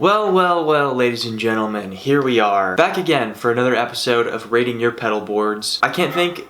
Well, ladies and gentlemen, here we are, back again for another episode of rating your pedal boards. I can't think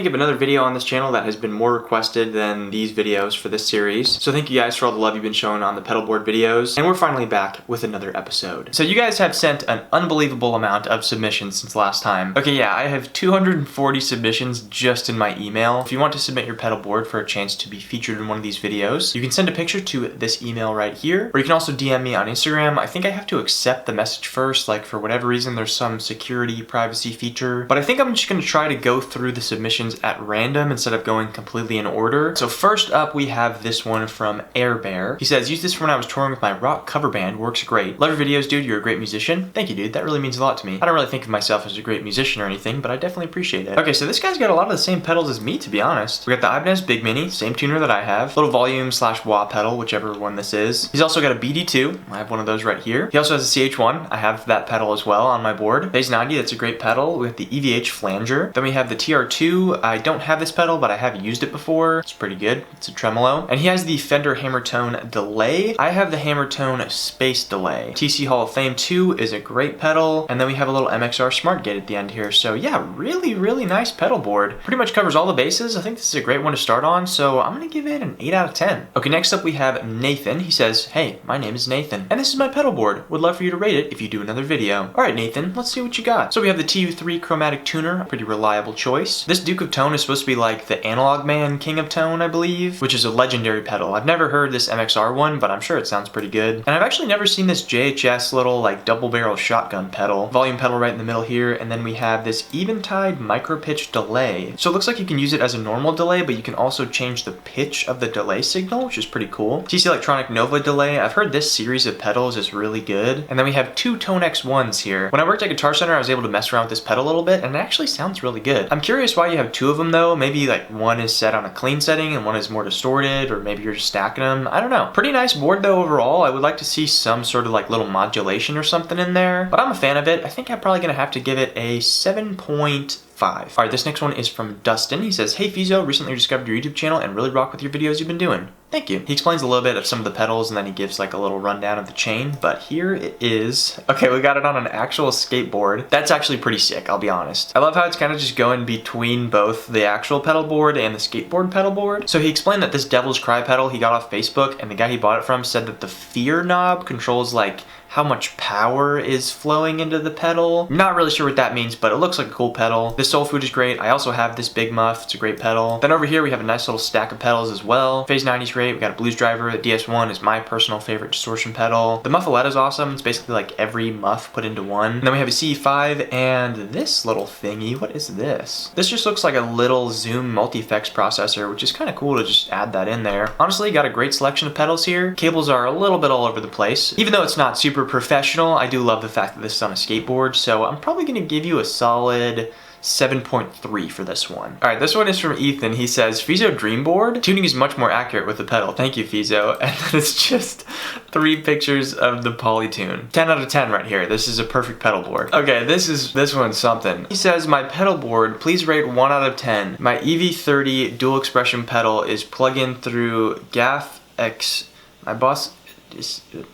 of another video on this channel that has been more requested than these videos for this series. So thank you guys for all the love you've been showing on the pedalboard videos. And we're finally back with another episode. So you guys have sent an unbelievable amount of submissions since last time. Okay, yeah, I have 240 submissions just in my email. If you want to submit your pedalboard for a chance to be featured in one of these videos, you can send a picture to this email right here, or you can also DM me on Instagram. I think I have to accept the message first, like for whatever reason there's some security privacy feature. But I think I'm just gonna try to go through the submissions at random instead of going completely in order. So first up we have this one from Air Bear. He says, use this for when I was touring with my rock cover band, works great. Love your videos, dude, you're a great musician. Thank you, dude, that really means a lot to me. I don't really think of myself as a great musician or anything, but I definitely appreciate it. Okay, so this guy's got a lot of the same pedals as me, to be honest. We got the Ibanez Big Mini, same tuner that I have. Little volume / wah pedal, whichever one this is. He's also got a BD2, I have one of those right here. He also has a CH1, I have that pedal as well on my board. Phase 90, that's a great pedal. We have the EVH flanger. Then we have the TR2, I don't have this pedal, but I have used it before. It's pretty good. It's a tremolo. And he has the Fender Hammertone Delay. I have the Hammertone Space Delay. TC Hall of Fame 2 is a great pedal. And then we have a little MXR Smart Gate at the end here. So yeah, really nice pedal board. Pretty much covers all the bases. I think this is a great one to start on, so I'm gonna give it an 8 out of 10. Okay, next up we have Nathan. He says, hey, my name is Nathan, and this is my pedal board. Would love for you to rate it if you do another video. All right, Nathan, let's see what you got. So we have the TU3 Chromatic Tuner, a pretty reliable choice. This Duke of Tone is supposed to be like the Analog Man King of Tone, I believe, which is a legendary pedal. I've never heard this MXR one, but I'm sure it sounds pretty good. And I've actually never seen this JHS little like double barrel shotgun pedal. Volume pedal right in the middle here, and then we have this Eventide micro pitch delay. So it looks like you can use it as a normal delay, but you can also change the pitch of the delay signal, which is pretty cool. TC Electronic Nova delay. I've heard this series of pedals is really good. And then we have two Tone X1s here. When I worked at Guitar Center, I was able to mess around with this pedal a little bit, and it actually sounds really good. I'm curious why you have two of them though. Maybe like one is set on a clean setting and one is more distorted, or maybe you're just stacking them. I don't know. Pretty nice board though overall. I would like to see some sort of like little modulation or something in there, but I'm a fan of it. I think I'm probably gonna have to give it a 7.5. All right, this next one is from Dustin. He says, hey feezo, recently discovered your YouTube channel and really rock with your videos you've been doing. Thank you. He explains a little bit of some of the pedals and then he gives like a little rundown of the chain, but here it is. Okay, we got it on an actual skateboard. That's actually pretty sick, I'll be honest. I love how it's kind of just going between both the actual pedal board and the skateboard pedal board. So he explained that this Devil's Cry pedal he got off Facebook, and the guy he bought it from said that the fear knob controls like how much power is flowing into the pedal. Not really sure what that means, but it looks like a cool pedal. This Soul Food is great. I also have this Big Muff. It's a great pedal. Then over here we have a nice little stack of pedals as well. Phase 90 is great. We got a Blues Driver. The DS1 is my personal favorite distortion pedal. The Muffaletta is awesome. It's basically like every muff put into one. And then we have a CE5 and this little thingy. What is this? This just looks like a little Zoom multi-effects processor, which is kind of cool to just add that in there. Honestly, got a great selection of pedals here. Cables are a little bit all over the place. Even though it's not super professional, I do love the fact that this is on a skateboard, so I'm probably going to give you a solid 7.3 for this one. All right, this one is from Ethan. He says, feezo Dreamboard? Tuning is much more accurate with the pedal. Thank you, feezo. And then it's just 3 pictures of the Polytune. 10 out of 10 right here. This is a perfect pedal board. Okay, this one's something. He says, my pedal board, please rate 1 out of 10. My EV30 dual expression pedal is plug-in through GAF X. My boss...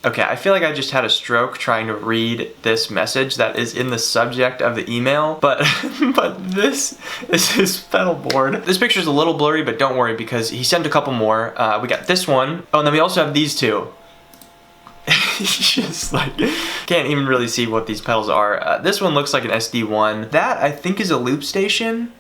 Okay, I feel like I just had a stroke trying to read this message that is in the subject of the email, but this is his pedal board. This picture's a little blurry, but don't worry because he sent a couple more. We got this one. Oh, and then we also have these two. Just like, can't even really see what these pedals are. This one looks like an SD1. That I think is a loop station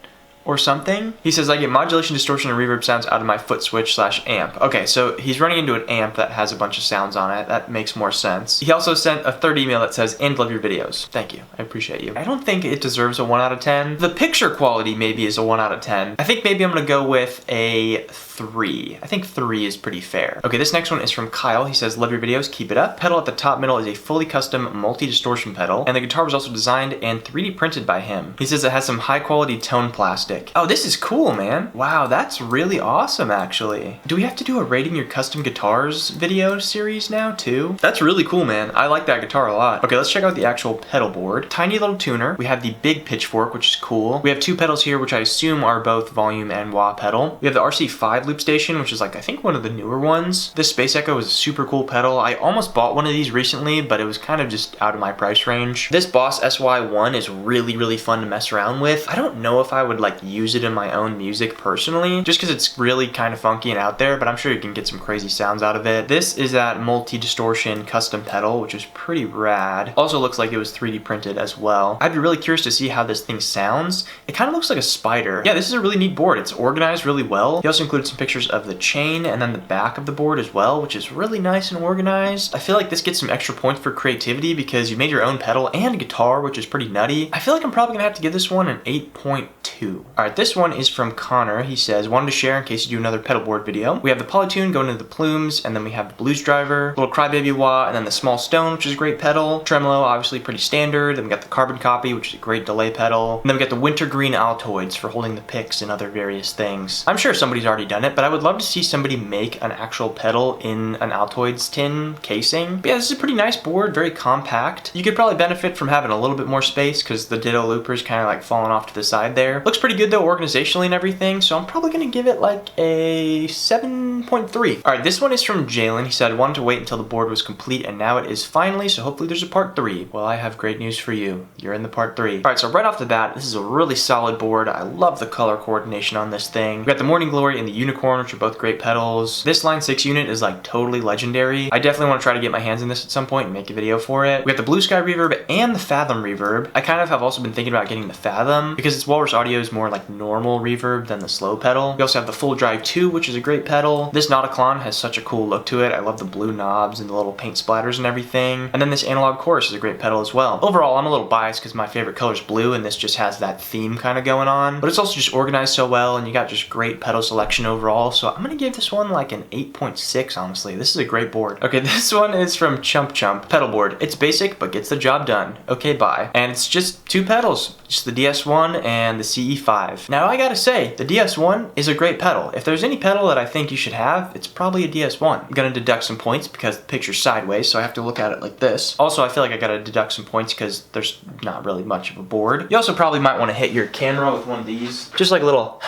or something. He says, I get modulation, distortion, and reverb sounds out of my foot switch / amp. Okay, so he's running into an amp that has a bunch of sounds on it. That makes more sense. He also sent a third email that says, and love your videos. Thank you, I appreciate you. I don't think it deserves a 1 out of 10. The picture quality maybe is a 1 out of 10. I think maybe I'm gonna go with a 3. I think 3 is pretty fair. Okay, this next one is from Kyle. He says, love your videos, keep it up. Pedal at the top middle is a fully custom multi-distortion pedal, and the guitar was also designed and 3D printed by him. He says it has some high quality tone plastic plastic. Oh, this is cool, man. Wow, that's really awesome, actually. Do we have to do a rating your custom guitars video series now, too? That's really cool, man. I like that guitar a lot. Okay, let's check out the actual pedal board. Tiny little tuner. We have the big pitchfork, which is cool. We have two pedals here, which I assume are both volume and wah pedal. We have the RC5 loop station, which is like, I think one of the newer ones. This Space Echo is a super cool pedal. I almost bought one of these recently, but it was kind of just out of my price range. This Boss SY1 is really, really fun to mess around with. I don't know if I would like use it in my own music personally, just because it's really kind of funky and out there, but I'm sure you can get some crazy sounds out of it. This is that multi-distortion custom pedal, which is pretty rad. Also looks like it was 3D printed as well. I'd be really curious to see how this thing sounds. It kind of looks like a spider. Yeah, this is a really neat board. It's organized really well. He also included some pictures of the chain and then the back of the board as well, which is really nice and organized. I feel like this gets some extra points for creativity because you made your own pedal and guitar, which is pretty nutty. I feel like I'm probably gonna have to give this one an 8.2. All right, this one is from Connor. He says, wanted to share in case you do another pedal board video. We have the Polytune going into the plumes, and then we have the Blues Driver, little Crybaby Wah, and then the Small Stone, which is a great pedal. Tremolo, obviously pretty standard. Then we got the Carbon Copy, which is a great delay pedal. And then we got the Wintergreen Altoids for holding the picks and other various things. I'm sure somebody's already done it, but I would love to see somebody make an actual pedal in an Altoids tin casing. But yeah, this is a pretty nice board, very compact. You could probably benefit from having a little bit more space because the Ditto Looper's kind of like falling off to the side there. Looks pretty good though organizationally and everything, so I'm probably gonna give it like a 7.3. All right, this one is from Jaylen. He said, wanted to wait until the board was complete and now it is finally, so hopefully there's a part 3. Well, I have great news for you. You're in the part 3. All right, so right off the bat, this is a really solid board. I love the color coordination on this thing. We got the Morning Glory and the Unicorn, which are both great pedals. This Line 6 unit is like totally legendary. I definitely want to try to get my hands in this at some point and make a video for it. We got the Blue Sky Reverb and the Fathom Reverb. I kind of have also been thinking about getting the Fathom because its Walrus audio is more like normal reverb than the slow pedal. We also have the Full Drive 2, which is a great pedal. This Nauticlon has such a cool look to it. I love the blue knobs and the little paint splatters and everything. And then this Analog Chorus is a great pedal as well. Overall, I'm a little biased because my favorite color is blue and this just has that theme kind of going on. But it's also just organized so well and you got just great pedal selection overall. So I'm gonna give this one like an 8.6, honestly. This is a great board. Okay, this one is from Chump pedal board. It's basic, but gets the job done. Okay, bye. And it's just two pedals, just the DS1 and the CE5. Now I gotta say, the DS1 is a great pedal. If there's any pedal that I think you should have, it's probably a DS1. I'm gonna deduct some points because the picture's sideways, so I have to look at it like this. Also, I feel like I gotta deduct some points because there's not really much of a board. You also probably might want to hit your camera with one of these. Just like a little...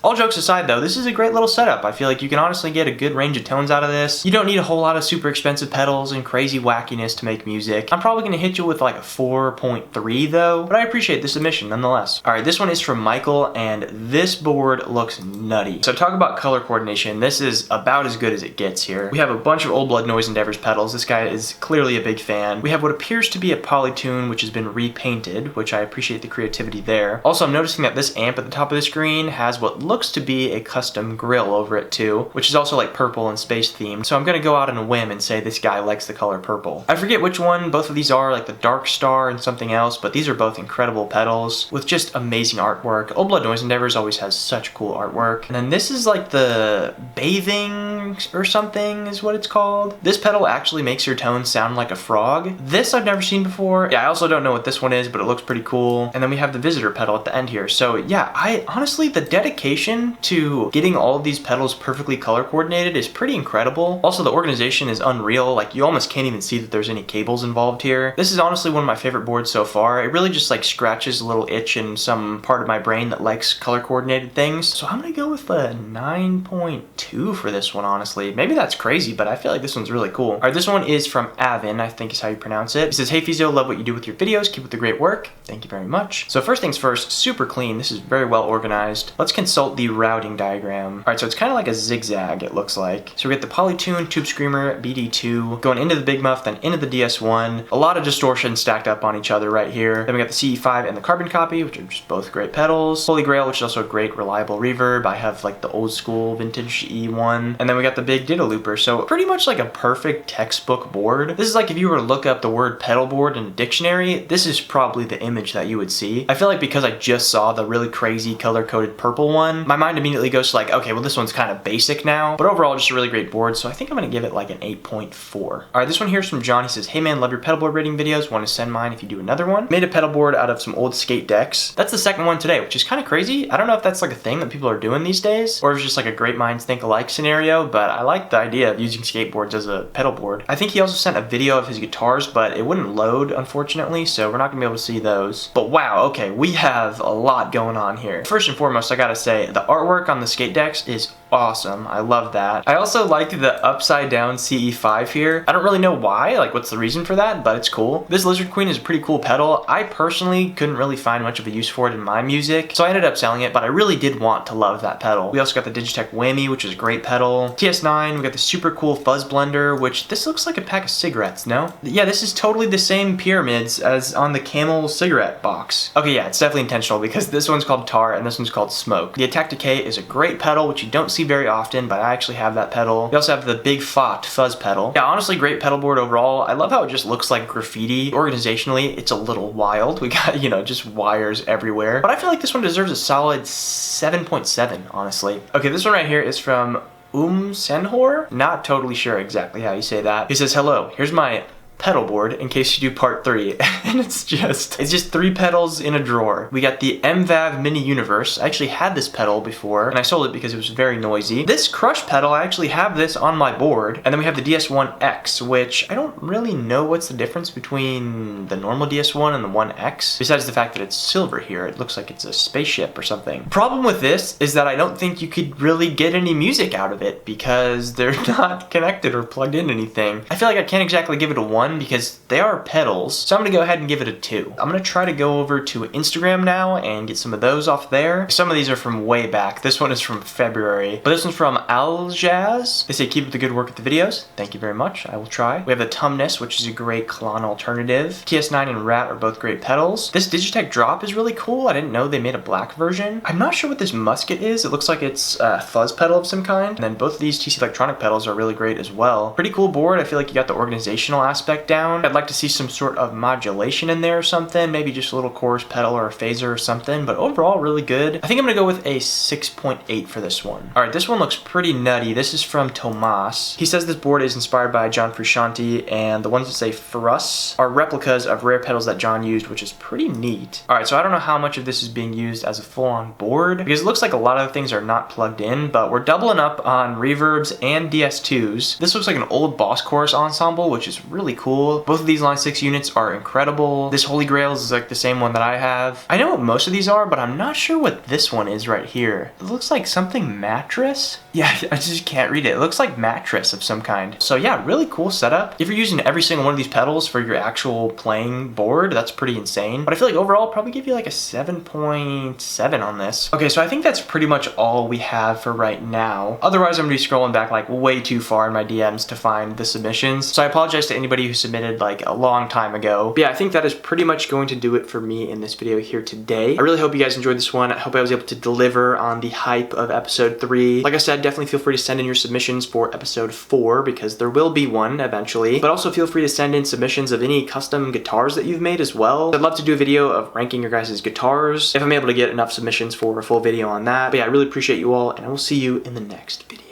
All jokes aside though, this is a great little setup. I feel like you can honestly get a good range of tones out of this. You don't need a whole lot of super expensive pedals and crazy wackiness to make music. I'm probably gonna hit you with like a 4.3 though, but I appreciate the submission nonetheless. All right, this one is from Michael and this board looks nutty. So talk about color coordination. This is about as good as it gets here. We have a bunch of Old Blood Noise Endeavors pedals. This guy is clearly a big fan. We have what appears to be a Polytune, which has been repainted, which I appreciate the creativity there. Also, I'm noticing that this amp at the top of the screen has what looks to be a custom grill over it too, which is also like purple and space themed. So I'm gonna go out on a whim and say this guy likes the color purple. I forget which one both of these are, like the Dark Star and something else, but these are both incredible pedals with just amazing artwork. Old Blood Noise Endeavors always has such cool artwork. And then this is like the Bathing or something is what it's called. This pedal actually makes your tones sound like a frog. This I've never seen before. Yeah, I also don't know what this one is, but it looks pretty cool. And then we have the Visitor pedal at the end here. So yeah, I honestly, the dedication to getting all of these pedals perfectly color coordinated is pretty incredible. Also, the organization is unreal. Like, you almost can't even see that there's any cables involved here. This is honestly one of my favorite boards so far. It really just like scratches a little itch in some part of my brain that likes color coordinated things. So I'm gonna go with a 9.2 for this one, honestly. Maybe that's crazy, but I feel like this one's really cool. All right, this one is from Avin, I think is how you pronounce it. He says, hey feezo, love what you do with your videos. Keep up the great work. Thank you very much. So first things first, super clean. This is very well organized. Let's consult the routing diagram. All right, so it's kind of like a zigzag, it looks like. So we get the Polytune, Tube Screamer, BD2, going into the Big Muff, then into the DS1. A lot of distortion stacked up on each other right here. Then we got the CE5 and the Carbon Copy, which are just both great pedals. Holy Grail, which is also a great reliable reverb. I have like the old school vintage E1. And then we got the big Ditto Looper. So pretty much like a perfect textbook board. This is like if you were to look up the word pedal board in a dictionary, this is probably the image that you would see. I feel like because I just saw the really crazy color-coded purple one, one, my mind immediately goes to like, okay, well this one's kind of basic now, but overall just a really great board, so I think I'm gonna give it like an 8.4. All right, this one here is from John. He says, hey man, love your pedalboard rating videos, want to send mine if you do another one. Made a pedal board out of some old skate decks. That's the second one today, which is kind of crazy. I don't know if that's like a thing that people are doing these days, or if it's just like a great minds think alike scenario, but I like the idea of using skateboards as a pedal board. I think he also sent a video of his guitars, but it wouldn't load, unfortunately, so we're not gonna be able to see those. But wow, okay, we have a lot going on here. First and foremost, I gotta say, the artwork on the skate decks is awesome. I love that. I also like the upside down CE5 here. I don't really know why, like what's the reason for that, but it's cool. This Lizard Queen is a pretty cool pedal. I personally couldn't really find much of a use for it in my music, so I ended up selling it, but I really did want to love that pedal. We also got the Digitech Whammy, which is a great pedal. TS9, we got the super cool Fuzz Blender, which this looks like a pack of cigarettes, no? Yeah, this is totally the same pyramids as on the Camel cigarette box. Okay, yeah, it's definitely intentional because this one's called Tar and this one's called Smoke. The Attack Decay is a great pedal, which you don't see very often, but I actually have that pedal. We also have the Big Fot Fuzz pedal. Yeah, honestly, great pedal board overall. I love how it just looks like graffiti. Organizationally, it's a little wild. We got, you know, just wires everywhere. But I feel like this one deserves a solid 7.7, honestly. Okay, this one right here is from Sanenhor? Not totally sure exactly how you say that. He says, hello, here's my pedal board in case you do part 3. And it's just 3 pedals in a drawer. We got the MVAV Mini Universe. I actually had this pedal before and I sold it because it was very noisy. This Crush pedal, I actually have this on my board. And then we have the DS1X, which I don't really know what's the difference between the normal DS1 and the 1X. Besides the fact that it's silver here, it looks like it's a spaceship or something. Problem with this is that I don't think you could really get any music out of it because they're not connected or plugged in anything. I feel like I can't exactly give it a 1 because they are pedals, so I'm gonna go ahead and give it a 2. I'm gonna try to go over to Instagram now and get some of those off there. Some of these are from way back. This one is from February, but this one's from Aljaz. They say, keep up the good work with the videos. Thank you very much, I will try. We have the Tumnus, which is a great Klon alternative. TS9 and Rat are both great pedals. This Digitech Drop is really cool. I didn't know they made a black version. I'm not sure what this Musket is. It looks like it's a fuzz pedal of some kind. And then both of these TC Electronic pedals are really great as well. Pretty cool board. I feel like you got the organizational aspect down. I'd like to see some sort of modulation in there or something, maybe just a little chorus pedal or a phaser or something, but overall really good. I think I'm gonna go with a 6.8 for this one. All right, this one looks pretty nutty. This is from Tomas. He says this board is inspired by John Frusciante, and the ones that say for us are replicas of rare pedals that John used, which is pretty neat. All right, so I don't know how much of this is being used as a full-on board because it looks like a lot of things are not plugged in, but we're doubling up on reverbs and DS2s. This looks like an old Boss Chorus ensemble, which is really cool. Both of these Line 6 units are incredible. This Holy Grails is like the same one that I have. I know what most of these are, but I'm not sure what this one is right here. It looks like something mattress. Yeah, I just can't read it. It looks like mattress of some kind. So yeah, really cool setup. If you're using every single one of these pedals for your actual playing board, that's pretty insane. But I feel like overall, I'll probably give you like a 7.7 on this. Okay, so I think that's pretty much all we have for right now. Otherwise, I'm gonna be scrolling back like way too far in my DMs to find the submissions. So I apologize to anybody who submitted like a long time ago. But yeah, I think that is pretty much going to do it for me in this video here today. I really hope you guys enjoyed this one. I hope I was able to deliver on the hype of episode 3. Like I said, definitely feel free to send in your submissions for episode 4 because there will be one eventually. But also feel free to send in submissions of any custom guitars that you've made as well. I'd love to do a video of ranking your guys' guitars if I'm able to get enough submissions for a full video on that. But yeah, I really appreciate you all, and I will see you in the next video.